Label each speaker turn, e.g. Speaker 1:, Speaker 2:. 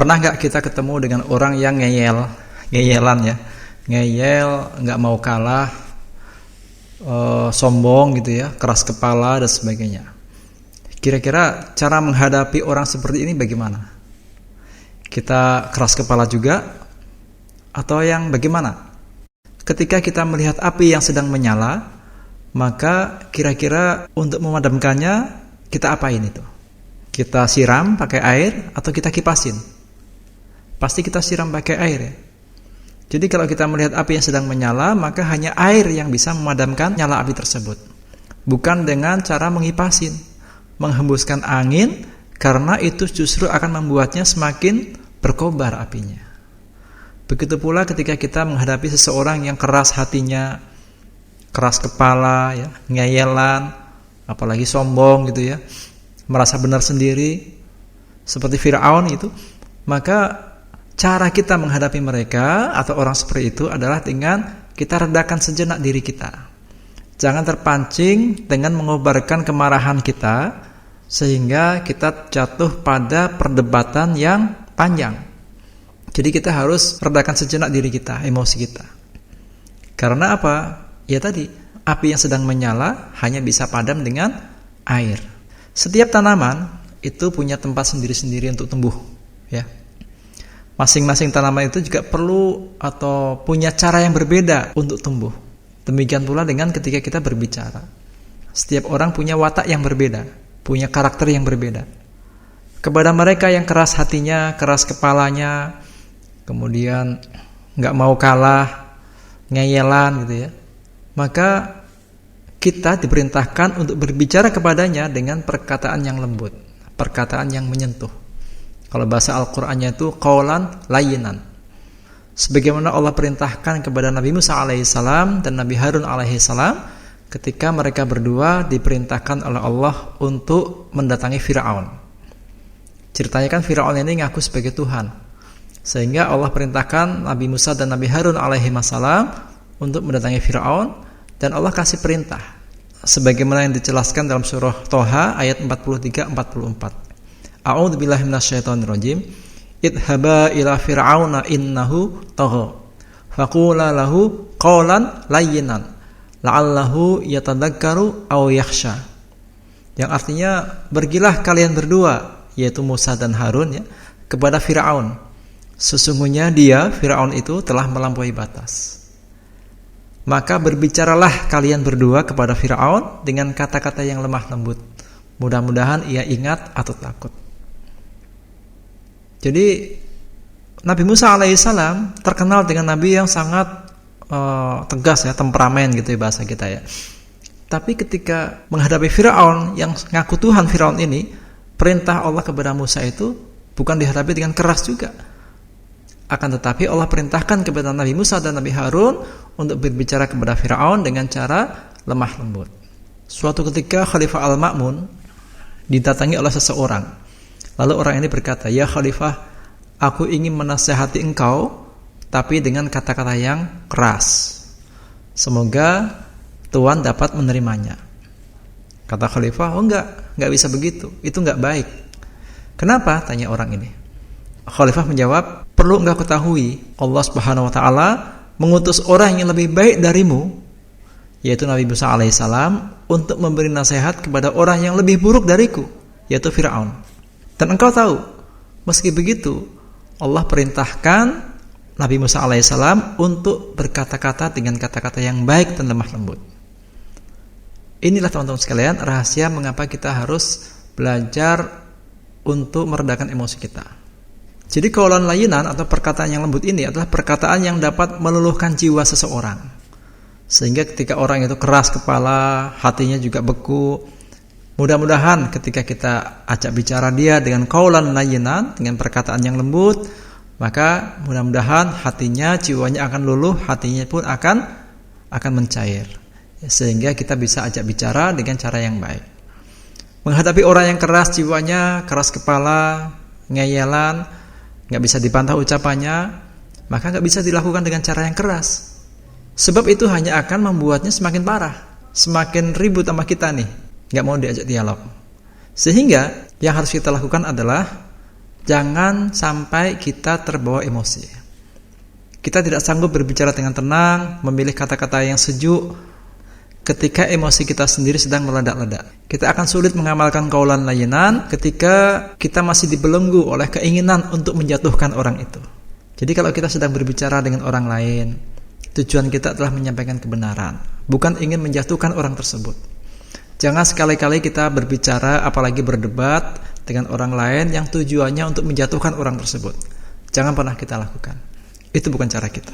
Speaker 1: Pernah nggak kita ketemu dengan orang yang ngeyelan ya, ngeyel, nggak mau kalah, sombong gitu ya, keras kepala dan sebagainya. Kira-kira cara menghadapi orang seperti ini bagaimana? Kita keras kepala juga atau yang bagaimana? Ketika kita melihat api yang sedang menyala, maka kira-kira untuk memadamkannya kita apain itu? Kita siram pakai air atau kita kipasin? Pasti kita siram pakai air ya. Jadi kalau kita melihat api yang sedang menyala, maka hanya air yang bisa memadamkan nyala api tersebut. Bukan dengan cara mengipasin, menghembuskan angin, karena itu justru akan membuatnya semakin berkobar apinya. Begitu pula ketika kita menghadapi seseorang yang keras hatinya, keras kepala, ya, ngeyelan, apalagi sombong gitu ya, merasa benar sendiri, seperti Fir'aun itu, maka cara kita menghadapi mereka atau orang seperti itu adalah dengan kita redakan sejenak diri kita. Jangan terpancing dengan mengobarkan kemarahan kita sehingga kita jatuh pada perdebatan yang panjang. Jadi kita harus redakan sejenak diri kita, emosi kita. Karena apa? Ya tadi, api yang sedang menyala hanya bisa padam dengan air. Setiap tanaman itu punya tempat sendiri-sendiri untuk tumbuh, ya. Masing-masing tanaman itu juga perlu atau punya cara yang berbeda untuk tumbuh. Demikian pula dengan ketika kita berbicara. Setiap orang punya watak yang berbeda, punya karakter yang berbeda. Kepada mereka yang keras hatinya, keras kepalanya, kemudian nggak mau kalah, ngeyelan gitu ya, maka kita diperintahkan untuk berbicara kepadanya dengan perkataan yang lembut, perkataan yang menyentuh. Kalau bahasa Al-Qur'annya itu qaulan layyinan. Sebagaimana Allah perintahkan kepada Nabi Musa alaihissalam dan Nabi Harun alaihissalam ketika mereka berdua diperintahkan oleh Allah untuk mendatangi Fir'aun. Ceritanya kan Fir'aun ini ngaku sebagai Tuhan. Sehingga Allah perintahkan Nabi Musa dan Nabi Harun alaihissalam untuk mendatangi Fir'aun, dan Allah kasih perintah sebagaimana yang dijelaskan dalam surah Toha ayat 43-44. A'udzubillahi minasyaitonirrajim. Idhaba ila fir'auna innahu tagha. Faqula lahu qawlan layyinan la'allahu yatadakkaru aw yakhsha. Yang artinya, pergilah kalian berdua, yaitu Musa dan Harun ya, kepada Fir'aun. Sesungguhnya dia, Fir'aun itu telah melampaui batas. Maka berbicaralah kalian berdua kepada Fir'aun dengan kata-kata yang lemah lembut. Mudah-mudahan ia ingat atau takut. Jadi Nabi Musa alaihissalam terkenal dengan Nabi yang sangat tegas ya, temperamen gitu ya bahasa kita ya. Tapi ketika menghadapi Fir'aun yang ngaku Tuhan Fir'aun ini, perintah Allah kepada Musa itu bukan dihadapi dengan keras juga. Akan tetapi Allah perintahkan kepada Nabi Musa dan Nabi Harun untuk berbicara kepada Fir'aun dengan cara lemah lembut. Suatu ketika Khalifah Al-Ma'mun didatangi oleh seseorang. Lalu orang ini berkata, "Ya Khalifah, aku ingin menasihati engkau, tapi dengan kata-kata yang keras. Semoga Tuan dapat menerimanya." Kata Khalifah, "Oh enggak bisa begitu. Itu enggak baik." "Kenapa?" tanya orang ini. Khalifah menjawab, "Perlu engkau ketahui, Allah Subhanahu wa taala mengutus orang yang lebih baik darimu, yaitu Nabi Musa alaihissalam, untuk memberi nasihat kepada orang yang lebih buruk dariku, yaitu Fir'aun. Dan engkau tahu, meski begitu, Allah perintahkan Nabi Musa alaihissalam untuk berkata-kata dengan kata-kata yang baik dan lemah lembut." Inilah teman-teman sekalian rahasia mengapa kita harus belajar untuk meredakan emosi kita. Jadi qaulan layyinan atau perkataan yang lembut ini adalah perkataan yang dapat meluluhkan jiwa seseorang. Sehingga ketika orang itu keras kepala, hatinya juga beku, mudah-mudahan ketika kita ajak bicara dia dengan qaulan layyinan, dengan perkataan yang lembut, maka mudah-mudahan hatinya, jiwanya akan luluh, hatinya pun akan mencair. Sehingga kita bisa ajak bicara dengan cara yang baik. Menghadapi orang yang keras jiwanya, keras kepala, ngeyelan, gak bisa dibantah ucapannya, maka gak bisa dilakukan dengan cara yang keras. Sebab itu hanya akan membuatnya semakin parah, semakin ribut sama kita nih, gak mau diajak dialog. Sehingga yang harus kita lakukan adalah Jangan sampai kita terbawa emosi. Kita tidak sanggup berbicara dengan tenang, memilih kata-kata yang sejuk ketika emosi kita sendiri sedang meledak-ledak. Kita akan sulit mengamalkan qaulan layyinan ketika kita masih dibelenggu oleh keinginan untuk menjatuhkan orang itu. Jadi kalau kita sedang berbicara dengan orang lain, tujuan kita adalah menyampaikan kebenaran, bukan ingin menjatuhkan orang tersebut. Jangan sekali-kali kita berbicara, apalagi berdebat dengan orang lain yang tujuannya untuk menjatuhkan orang tersebut. Jangan pernah kita lakukan. Itu bukan cara kita.